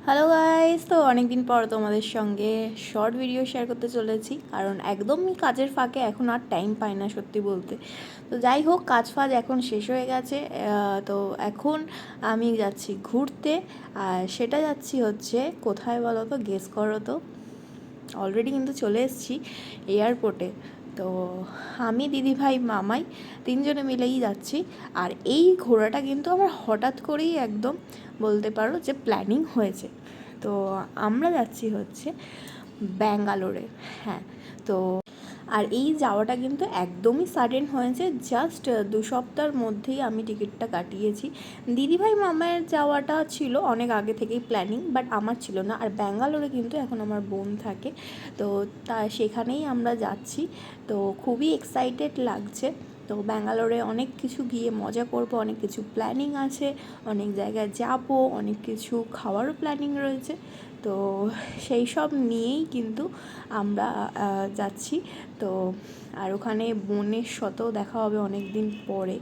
Hello guys, তো অনেক দিন পর তোমাদের সঙ্গে শর্ট ভিডিও শেয়ার করতে চলেছি, কারণ একদমই কাজের ফাঁকে এখন আর টাইম পাই না সত্যি বলতে। তো যাই হোক, কাজ ফাজ এখন শেষ হয়ে গেছে। তো এখন আমি যাচ্ছি ঘুরতে। আর সেটা যাচ্ছি হচ্ছে কোথায় বলো তো, গেস করো তো। অলরেডি কিন্তু চলে এসেছি এয়ারপোর্টে। তো আমি, দিদিভাই, মামাই তিনজনে মিলেই যাচ্ছি। আর এই ঘোরাটা কিন্তু আমার হঠাৎ করেই একদম বলতে পারো যে প্ল্যানিং হয়েছে। তো আমরা যাচ্ছি হচ্ছে ব্যাঙ্গালোরে। হ্যাঁ, তো আর এই যাওয়াটা কিন্তু একদমই সাডেন হয়েছে। জাস্ট 2 সপ্তাহের মধ্যেই আমি টিকিটটা কাটিয়েছি। দিদিভাই মামার যাওয়াটা ছিল অনেক আগে থেকেই প্ল্যানিং, বাট আমার ছিল না। আর ব্যাঙ্গালোরে কিন্তু এখন আমার বোন থাকে, তো সেখানেই আমরা যাচ্ছি। তো খুবই এক্সাইটেড লাগছে। তো ব্যাঙ্গালোরে অনেক কিছু গিয়ে মজা করব, অনেক কিছু প্ল্যানিং আছে, অনেক জায়গায় যাব, অনেক কিছু খাওয়ারও প্ল্যানিং রয়েছে। তো সেই সব নিয়েই কিন্তু আমরা যাচ্ছি। তো আর ওখানে বোনের সাথেও দেখা হবে অনেক দিন পরে।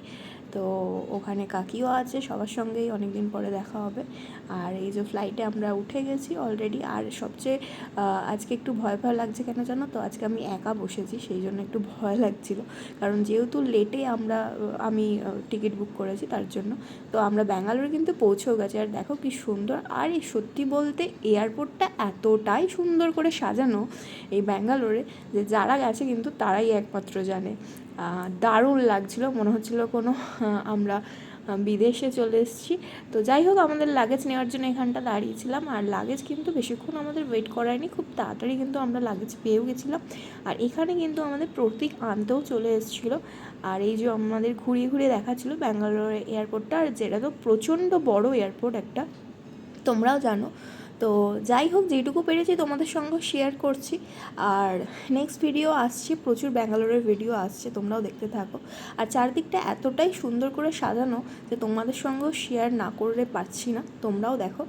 তো ওখানে কাকিও আছে, সবার সঙ্গেই অনেক দিন পরে দেখা হবে। আর এই যে ফ্লাইটে আমরা উঠে গেছি অলরেডি। আর সবচেয়ে আজকে একটু ভয় ভয় লাগছে, কেন জানো তো? আজকে আমি একা বসেছি, সেই জন্য একটু ভয় লাগছিল। কারণ যেহেতু লেটে আমি টিকিট বুক করেছি তার জন্য। তো আমরা ব্যাঙ্গালোরে কিন্তু পৌঁছেও গেছি। আর দেখো কি সুন্দর! আর এই সত্যি বলতে এয়ারপোর্টটা এতটাই সুন্দর করে সাজানো এই ব্যাঙ্গালোরে, যে যারা গেছে কিন্তু তারাই একমাত্র জানে। দারুণ লাগছিল, মনে হচ্ছিল কোনো আমরা বিদেশে চলে এসেছি। তো যাই হোক, আমাদের লাগেজ নেওয়ার জন্য এখানটা দাঁড়িয়েছিলাম। আর লাগেজ কিন্তু বেশিক্ষণ আমাদের ওয়েট করায়নি, খুব তাড়াতাড়ি কিন্তু আমরা লাগেজ পেয়েও গেছিলাম। আর এখানে কিন্তু আমাদের প্রতীক আনতেও চলে এসেছিলো। আর এই যে আমাদের ঘুরিয়ে ঘুরিয়ে দেখাচ্ছিল ব্যাঙ্গালোর এয়ারপোর্টটা, আর যেটা তো প্রচণ্ড বড় এয়ারপোর্ট একটা, তোমরাও জানো। তো যাই হোক, যেটুকু পেরেছি তোমাদের সঙ্গে শেয়ার করছি। আর নেক্সট ভিডিও আসছে, প্রচুর ব্যাঙ্গালোরের ভিডিও আসছে, তোমরাও দেখতে থাকো। আর চারদিকটা এতটাই সুন্দর করে সাজানো যে তোমাদের সঙ্গেও শেয়ার না করলে পারছি না, তোমরাও দেখো।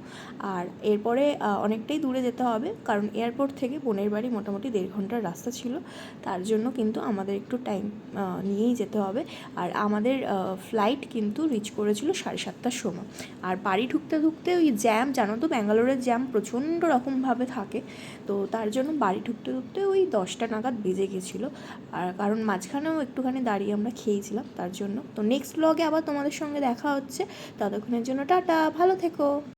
আর এরপরে অনেকটাই দূরে যেতে হবে, কারণ এয়ারপোর্ট থেকে বোনের বাড়ি মোটামুটি 1.5 ঘন্টার রাস্তা ছিল। তার জন্য কিন্তু আমাদের একটু টাইম নিয়েই যেতে হবে। আর আমাদের ফ্লাইট কিন্তু রিচ করেছিল 7:30টার সময়। আর বাড়ি ঢুকতে ঢুকতে ওই জ্যাম, জানো তো ব্যাঙ্গালোরের জ্যাম প্রচণ্ড রকমভাবে থাকে। তো তার জন্য বাড়ি ঢুকতে ঢুকতে ওই 10টা নাগাদ বেজে গেছিলো। আর কারণ মাঝখানেও একটুখানি দাঁড়িয়ে আমরা খেয়েছিলাম, তার জন্য। তো নেক্সট ব্লগে আবার তোমাদের সঙ্গে দেখা হচ্ছে। ততক্ষণের জন্য টাটা, ভালো থেকো।